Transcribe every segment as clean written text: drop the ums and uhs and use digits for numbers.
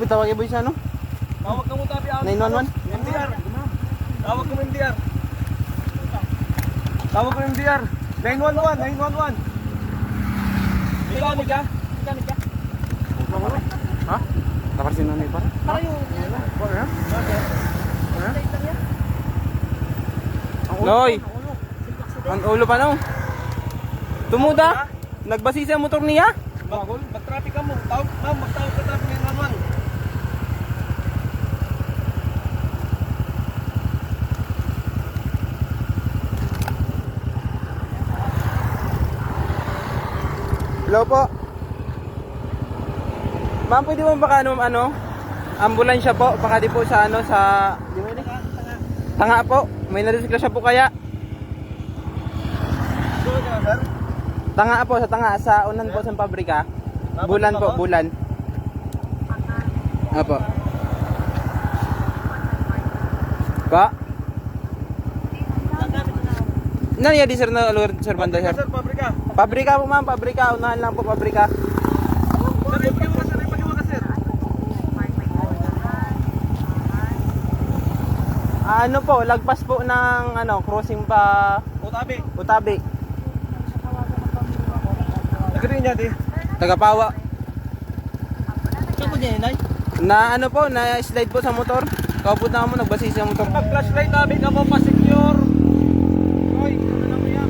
Tawagin boy sa ano? Tawag ka mo tabi ang 911? MDR. Tawag ko MDR. Tawag ko MDR. 911, 911. Gamit ka? Gamit ka? Ha? Tapasin na para? Para yung Noy! Ang ulo pa no? Tumuda? Nagbasi sa motor niya? Mag-traffic ka mo. Tawag, ma'am, magtawag ka traffic 911. Hello po. Ma'am, pwede mo baka ano? Ambulansya po, baka di po sa ano sa Tanga po. May nadisgrasya po kaya? Sir? Tanga po, sa Tanga, sa unan po sa pabrika. Bulan po, bulan. Apo. Pa? Nanya di sir na alur sir Banday sir? Sir, pabrika. Pabrika po ma'am, pabrika. Unahan lang po pabrika. Sir, ipagin mo ka, sir. Ano po, lagpas po ng ano, crossing pa Utabi. Utabi. Nagrin niya, di. Tagapawa. Saan mo niya, inay? Na ano po, na slide po sa motor. Kaupot na mo, nagbasi sa motor. Mag-flashlight namin ka mo pa-secure. Hoy, ano lang mo yan?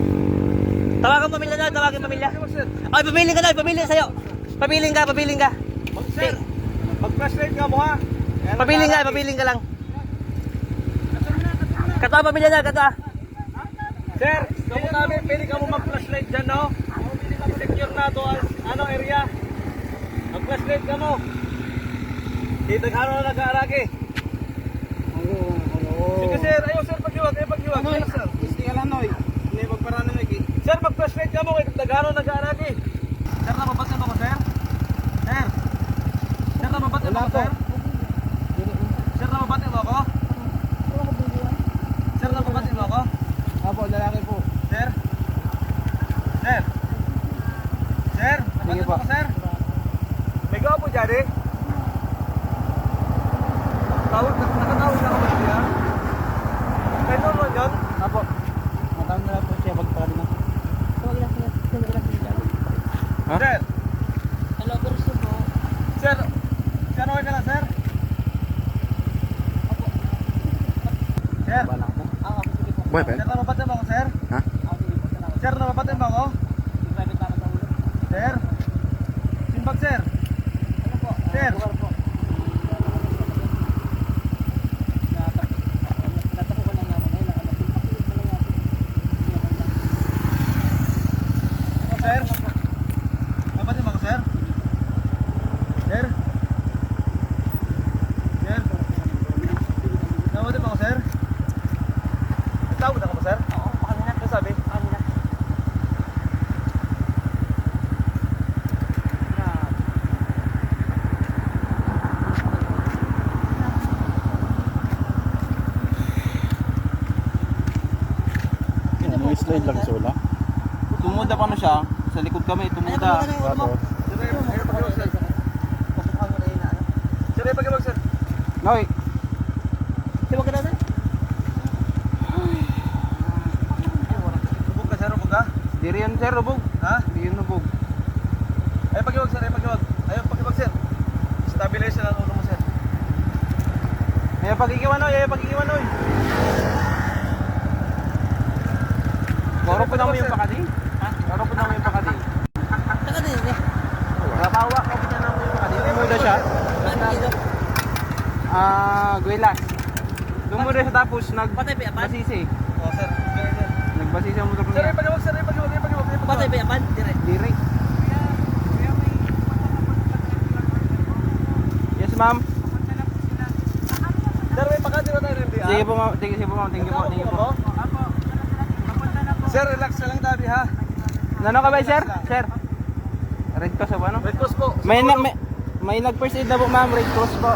Tawagan pamilya na, tawagan pamilya. Ay, pamiling ka na, pamiling sa'yo. Pamiling ka, pamiling ka. Sir, mag-flashlight ka mo ha. Pamiling ka lang. Kata pamilya na, kata. Sir, kamo namin, pili ka mo mag-flashlight dyan, no? I-secure na to, ano area. Mag-flashlight ka mo. Dito na nag-aaragi. Sige sir, ayaw sir, paghiwag. Ayaw sir. Gusti ka lang noy. Hindi magparano na iki. Sir, mag-flashlight ka mo, nag-aarag nag-aaragi. Sir, nababatid mo ko, sir? Sir? Sir, nababatid mo ko, sir? Sir, nababatid mo ako? Sir, nababatid mo ako? Apo, lalaki po. Sir? Sir? Sir? Nababatid mo ko, sir? May gawa po dyan eh. Nakatawag na ako ba siya? Kaya naman yun? Apo. Matawag na po siya pagpapalin na. Ha? Sir? Hello, Berso po. Sir? Sir, okay ka lang, sir? Sir? Bala ko. Sige po. Boy, Sir, nababatid mo ako, sir? Ha? Sige po, salamat. Sir, nababatid mo ako? Private para sa ulo. Sir? Simbag, sir? Ano po? Sir? Lugar po. Natapo ko lang naman. Ayun, nakalating pa lang natin. Sir? Nababatid mo ako, sir? Sir? Sir? Nababatid mo ako, sir? Tawag na ka mo, sir? Oo, pakanina. Ano sabi? Pakanina. May slide lang sula. Tumuda pa na siya. Sa likod kami, tumuda. Sir, ayaw pakiwag, sir. Pupukan mo na yun na ano. Sir, ayaw pakiwag, sir. Noy, Siwag ka na na. Lubog ka, sir, lubog ka? diri yan sir, rubog. Ha? Di yun rubog. Ayaw pakiwag, sir, ayaw pakiwag. Ayaw pakiwag, sir. Stabilize na ang ulo mo, sir. Ayaw pag-ikiwan noy, ayaw pag-ikiwan noy. Goro po naman yung pakadi. Ha? Goro po naman yung pakadi. Taka din eh. Kapawa ko po naman yung pakadi. Tumuda siya. Ano dito? Guilas. Tumuda siya tapos Patay pa yapan? nagbasisi. Oh, sir. Okay, sir. Nagbasisi ang motor Sir, niya. ayaw pakiwag, sir, ayaw pakiwag, ayaw pakiwag, ayaw pakiwag. Patay pa yapan? Dire. Diri. Yes ma'am. Sir, may pakati ba tayo rin, di, Sige po ma'am. Sige po ma'am. Thank you po. Thank you po. Sir, relax na lang tabi, ha? Nano ka ba sir? Sir. Red Cross po ano? Red Cross po. May nag first aid na po ma'am. Red Cross po.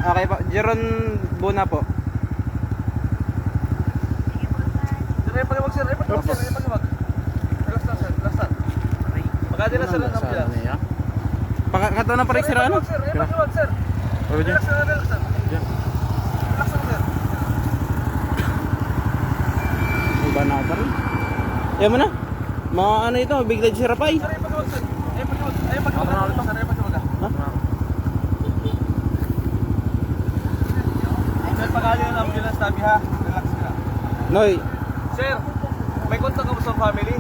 Okay po. Jeron Buna po. Sir, ayaw pakiwag, sir, ayaw pakiwag, sir, ayaw pakiwag. Relax lang, sir, relax lang. Makati na sir ang ambulance. Pakakato na parik sir ano? Sir, relax lang sir. Oh, dyan. Relax lang, relax lang. Dyan. Relax lang sir. Iba na pa rin. Yan mo na. Mga ano ito, bigla si Rapay. Sir, ay pagkawag sir. Ay pagkawag. Ay pagkawag. Sir, ay pagkawag. Ha? Sir, pakali yung ambulance tabi ha. Relax ka. Noy. Sir, may kontak ka ba sa family?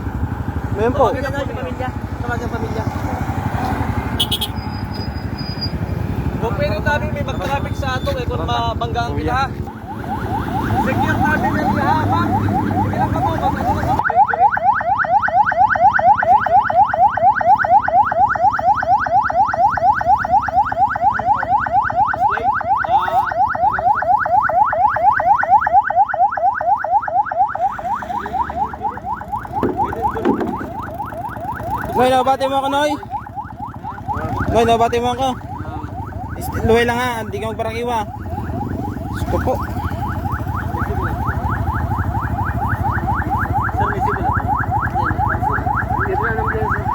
Ngayon po. Tawagan na yung pamilya. Tawagan ang pamilya. Kung pwede tabi may mag-traffic sa ato kung mabangga ang pila ha. Secure natin ang pila ha, ma'am. Hindi lang ka mo, mag-ano ka mo. Noy, nabati mo ako, Noy. Noy, nabati mo ako. Luhay lang ha, hindi ka magparakiwa. Suko po. Sir, may civil ako. Ito na naman sir.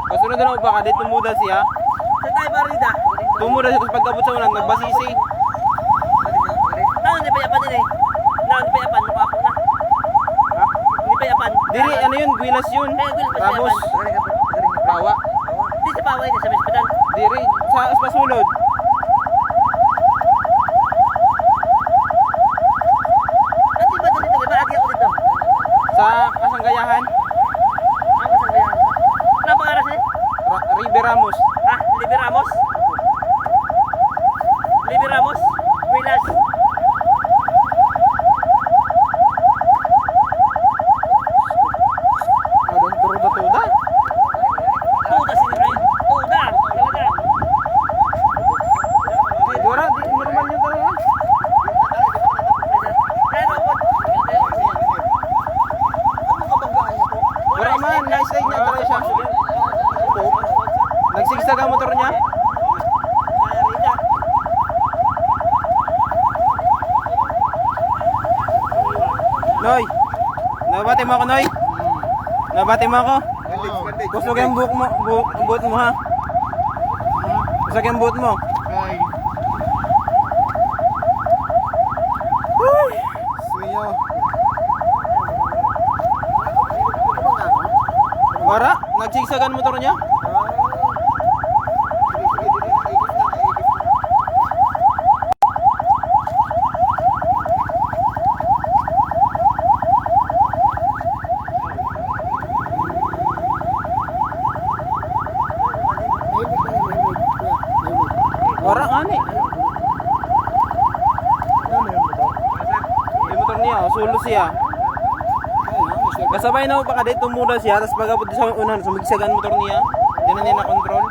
Kasunod na ako baka, dito tumuda siya. Sa tayo barida. Tumuda siya, tapos pagkabot sa unan, nagbasisi. Naon, di pa yapan din eh. Naon, di pa yapan. Mukha po na. Ha? Di pa yapan. Diri, ano yun, Guilas yun. Kaya Guilas pa siya Ramos. Pawa. Di si Paway na sa hospital. Diri, sa pasulod. At di ba dito? Iba agi ako dito. Sa Kasanggayahan. Ang kasabayan. Ano ang pangaras eh? Ribe Ramos. Ha? Libby Ramos? Libby Ramos? Wilas? Ano, turuda-tuda. Tuda si Ray. Tuda. Talaga. Dora, di normal yun talaga. Pero po. Dora man, na-slide niya talaga siya. Nagsigsag ang motor niya. Rita. Noy, nabati mo ako, Noy. Nabati mo ako. Gusto ko yung buhok mo, buhok mo ha. Gusto ko yung buhok mo. Uy! Wara, nagsigsagan motor niya. Wara ani. Yung motor niya, sulo siya. Kasabay na ako baka dito tumuda siya, tapos pagabot sa unan, sumigsagan motor niya. Hindi na niya na-control.